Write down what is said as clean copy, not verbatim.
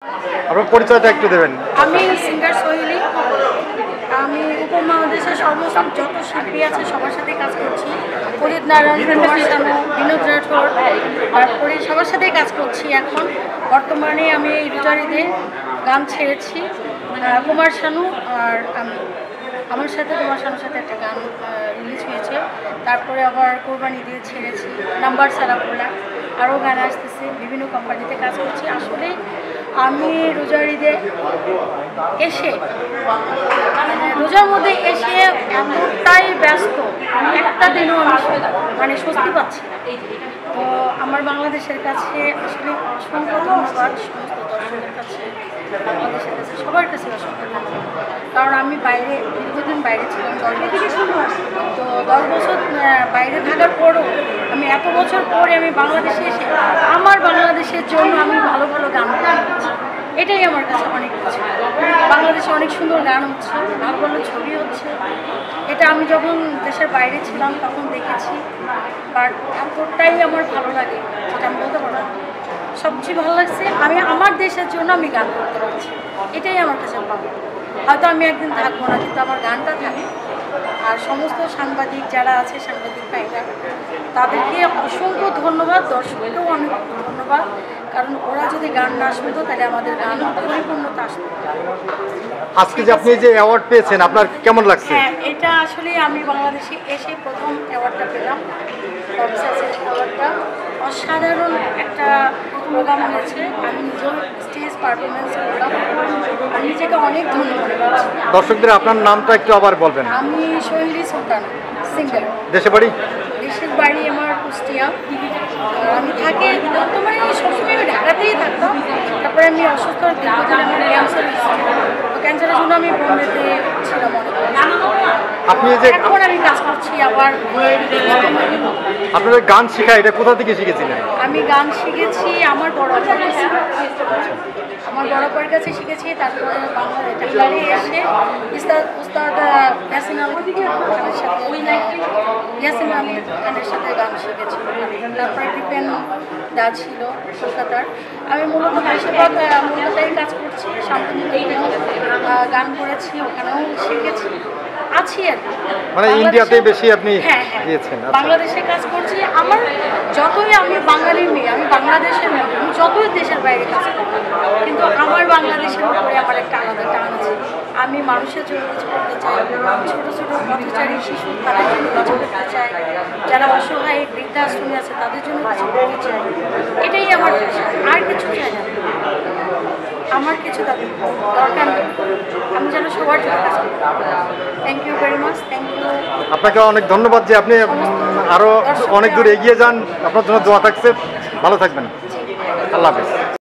আপনার পরিচয়টা একটু দেবেন। আমি সিঙ্গার সোহেলি। আমি উপমহাদেশের সমস্ত যত শিল্পী আছে সবার সাথে কাজ করছি। উদিত নারায়ণ, কুমার শানু, বিনোদ রাঠোর, তারপরে সবার সাথেই কাজ করছি। এখন বর্তমানে আমি রোজারিতে গান ছেড়েছি। কুমার শানু আর আমি, আমার সাথে কুমার শানুর সাথে একটা গান রিলিজ হয়েছে। তারপরে আবার কোরবানি দিয়ে ছেড়েছি নাম্বার সারা বলা, আরও গান আসতেছে। বিভিন্ন কোম্পানিতে কাজ করছি। আসলে আমি রোজারিতে এসে রোজার মধ্যে এসে এতটাই ব্যস্ত, একটা দিনও আমি মানে স্বস্তি পাচ্ছি না। তো আমার বাংলাদেশের কাছে আসলে অসংখ্য ধন্যবাদ, সমস্ত দর্শকের কাছে, বাংলাদেশের কাছে, সবার কাছে অসংখ্য ধন্যবাদ। কারণ আমি বাইরে দীর্ঘদিন বাইরে ছিলাম, 10 বছর। তো 10 বছর বাইরে থাকার পরও আমি এত বছর পরে আমি বাংলাদেশে এসে আমার বাংলাদেশের জন্য আমি ভালো ভালো গান করছি। এটাই আমার কাছে অনেক কিছু। বাংলাদেশে অনেক সুন্দর গান হচ্ছে, ভালো ভালো ছবি হচ্ছে। এটা আমি যখন দেশের বাইরে ছিলাম তখন দেখেছি। বাট এতটাই আমার ভালো লাগে যেটা আমি বলতে পারবো। সবচেয়ে ভালো লাগছে আমি আমার দেশের জন্য আমি গান করতে পারছি। এটাই আমার কাছে ভালো। হয়তো আমি একদিন থাকবো না, কিন্তু আমার গানটা থাকে। আর সমস্ত সাংবাদিক যারা আছে, সাংবাদিক ভাইরা, তাদেরকে অসংখ্য ধন্যবাদ, দর্শককেও অনেক ধন্যবাদ। কারণ ওরা যদি গান না শুনতো তাহলে আমাদের গান পরিপূর্ণতা আসতো। আজকে যে আপনি যে অ্যাওয়ার্ড পেয়েছেন আপনার কেমন লাগছে? হ্যাঁ, এটা আসলে আমি বাংলাদেশে এসে প্রথম অ্যাওয়ার্ডটা পেলাম। অ্যাওয়ার্ডটা অসাধারণ একটা প্রোগ্রাম হয়েছে। আমি নিজেও স্টেজ পারফরমেন্স করলাম। আমি নিজেকে অনেক ধন্যবাদ। দর্শকদের আপনার নামটা একটু আবার বলবেন। আমি সোহেলি সুলতানা, সিঙ্গার। দেশে বাড়ি? দেশের বাড়ি আমার কুষ্টিয়া। আমি থাকি বর্তমানে সবসময় আমি ঢাকাতেই থাকতাম। তারপরে আমি অসুস্থ, দীর্ঘদিন আমার ক্যান্সার হয়েছিল। তো ক্যান্সারের জন্য আমি বোম্বেতে ছিলাম অনেক। আপনি যে এখন আমি কাজ করছি আবার। আপনার গান শেখা এটা কোথা থেকে শিখেছিলেন? আমি গান শিখেছি আমার বড় আপার কাছে। আমার বড় আপার কাছে শিখেছি। তারপরে বাংলাদেশে এসে উস্তাদ ইয়াসিন আলী খানের সাথে ইয়াসিন আলী খানের সাথে গান শিখেছি। তারপরে বিপেন দা ছিল কলকাতার। আমি মূলত বেশিরভাগ কলকাতায় কাজ করছি। শান্তিনিকেতনেও গান করেছি, ওখানেও শিখেছি, আছি আর কি। মানে ইন্ডিয়াতে বেশি আপনি গিয়েছেন? বাংলাদেশে কাজ করছি। আমার যতই আমি বাঙালি মেয়ে, আমি বাংলাদেশের মেয়ে, আমি যতই দেশের বাইরে কাজ করি, কিন্তু আমার বাংলাদেশের উপরে আমার একটা আলাদা টান আছে। আমি মানুষের জন্য কিছু করতে চাই। ছোটো ছোটো পথচারী শিশু, তাদের জন্য কিছু করতে চাই। যারা অসহায় বৃদ্ধাশ্রমী আছে তাদের জন্য কিছু করতে চাই। এটাই আমার আর কিছু চাই না। আমার কিছু দরকার নেই। আমি যেন সবার জন্য কাজ করি। Thank you very much. Thank you. আপনাকে অনেক ধন্যবাদ যে আপনি আরও অনেক দূর এগিয়ে যান। আপনার জন্য দোয়া থাকছে। ভালো থাকবেন। আল্লাহ হাফেজ।